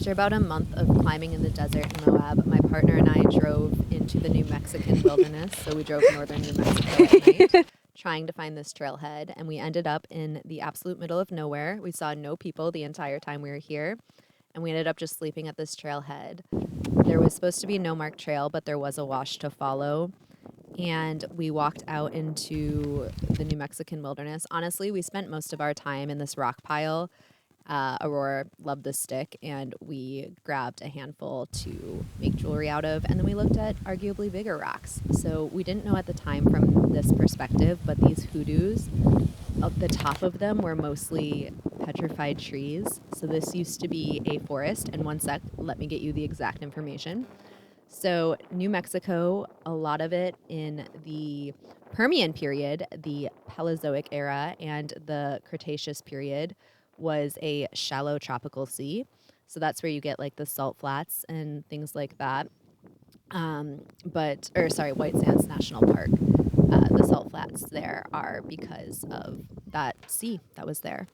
After about a month of climbing in the desert in Moab, my partner and I drove into the New Mexican wilderness. So we drove northern New Mexico at night, trying to find this trailhead. And we ended up in the absolute middle of nowhere. We saw no people the entire time we were here. And we ended up just sleeping at this trailhead. There was supposed to be no marked trail, but there was a wash to follow. And we walked out into the New Mexican wilderness. Honestly, we spent most of our time in this rock pile. Aurora loved the stick, and we grabbed a handful to make jewelry out of, and then we looked at arguably bigger rocks. So we didn't know at the time from this perspective, but these hoodoos, at the top of them were mostly petrified trees. So this used to be a forest, and one sec, let me get you the exact information. So New Mexico, a lot of it in the Permian period, the Paleozoic era, and the Cretaceous period was a shallow tropical sea. So that's where you get like the salt flats and things like that. White Sands National Park. The salt flats there are because of that sea that was there.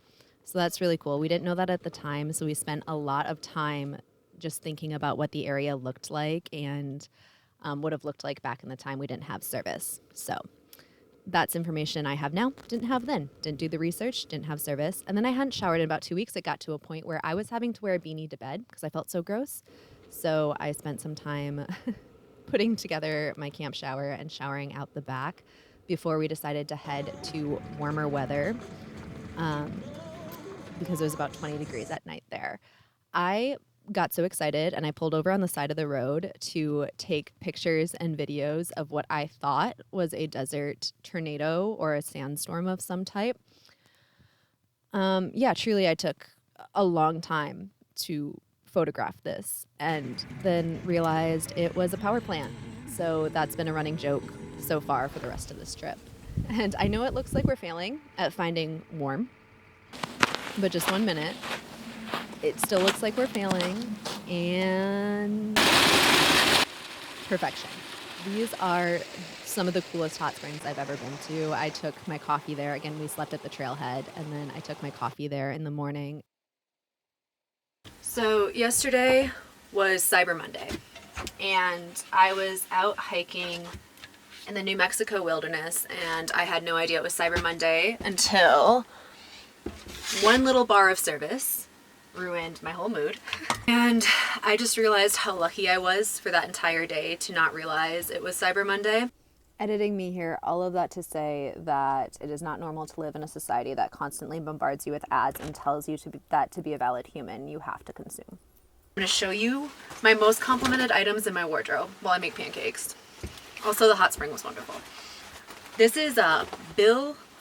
So that's really cool. We didn't know that at the time, so we spent a lot of time just thinking about what the area looked like and would have looked like back in the time we didn't have service. So that's information I have now, didn't have then. Didn't do the research, didn't have service. And then I hadn't showered in about 2 weeks. It got to a point where I was having to wear a beanie to bed because I felt so gross. So I spent some time putting together my camp shower and showering out the back before we decided to head to warmer weather because it was about 20 degrees at night there. I got so excited and I pulled over on the side of the road to take pictures and videos of what I thought was a desert tornado or a sandstorm of some type. Truly I took a long time to photograph this and then realized it was a power plant. So that's been a running joke so far for the rest of this trip. And I know it looks like we're failing at finding warm, but just 1 minute. It still looks like we're failing, and perfection. These are some of the coolest hot springs I've ever been to. I took my coffee there. Again, we slept at the trailhead, and then I took my coffee there in the morning. So yesterday was Cyber Monday, and I was out hiking in the New Mexico wilderness, and I had no idea it was Cyber Monday until one little bar of service ruined my whole mood. And I just realized how lucky I was for that entire day to not realize it was Cyber Monday. Editing me here, all of that to say that it is not normal to live in a society that constantly bombards you with ads and tells you that to be a valid human, you have to consume. I'm going to show you my most complimented items in my wardrobe while I make pancakes. Also, the hot spring was wonderful. This is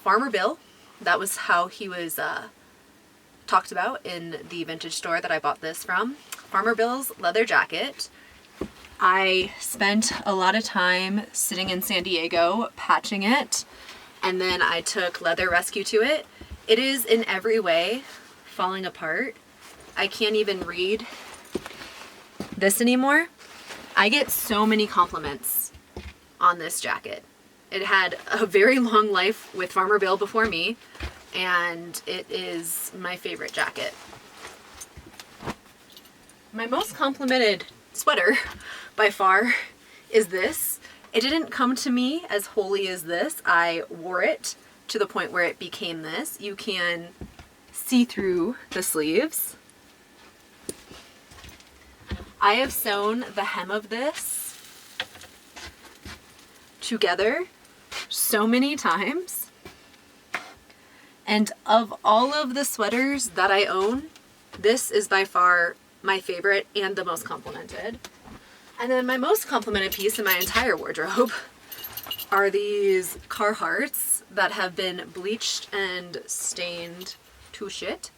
Farmer Bill. That was how he was talked about in the vintage store that I bought this from. Farmer Bill's leather jacket. I spent a lot of time sitting in San Diego patching it, and then I took leather rescue to it. It is in every way falling apart. I can't even read this anymore. I get so many compliments on this jacket. It had a very long life with Farmer Bill before me, and it is my favorite jacket. My most complimented sweater by far is this. It didn't come to me as wholly as this. I wore it to the point where it became this. You can see through the sleeves. I have sewn the hem of this together so many times. And of all of the sweaters that I own, this is by far my favorite and the most complimented. And then my most complimented piece in my entire wardrobe are these Carhartts that have been bleached and stained to shit.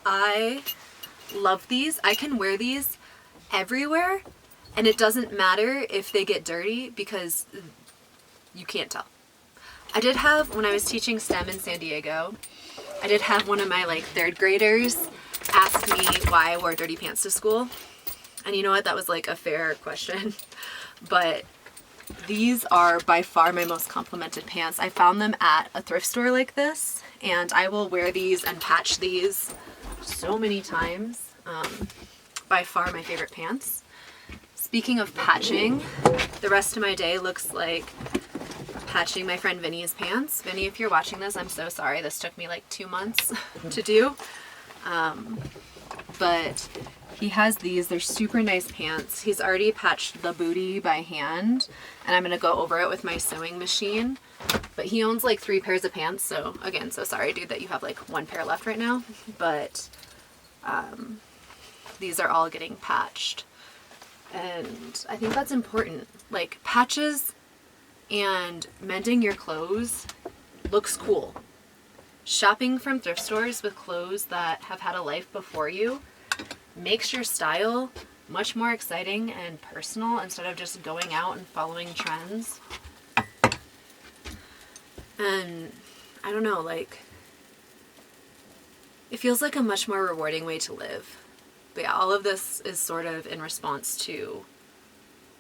I love these. I can wear these everywhere, and it doesn't matter if they get dirty because you can't tell. I did have, when I was teaching STEM in San Diego, I did have one of my third graders ask me why I wore dirty pants to school. And you know what? That was a fair question. But these are by far my most complimented pants. I found them at a thrift store like this, and I will wear these and patch these so many times. By far my favorite pants. Speaking of patching, the rest of my day looks like patching my friend Vinny's pants. Vinny, if you're watching this, I'm so sorry. This took me like 2 months to do. But he has these. They're super nice pants. He's already patched the booty by hand, and I'm going to go over it with my sewing machine. But he owns like 3 pairs of pants, so again, so sorry, dude, that you have like 1 pair left right now. But these are all getting patched. And I think that's important. Like, patches and mending your clothes looks cool. Shopping from thrift stores with clothes that have had a life before you makes your style much more exciting and personal instead of just going out and following trends. And I don't know, like, it feels like a much more rewarding way to live. But yeah, all of this is sort of in response to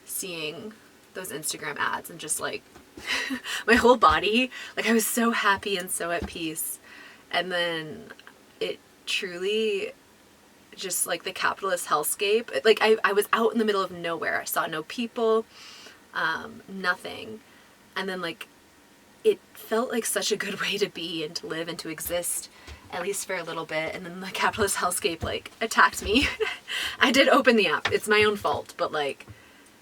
seeing those Instagram ads and just like my whole body, like I was so happy and so at peace. And then it truly just like the capitalist hellscape. Like I was out in the middle of nowhere. I saw no people, nothing. And then like it felt like such a good way to be and to live and to exist, at least for a little bit. And then the capitalist hellscape like attacked me. I did open the app. It's my own fault, but like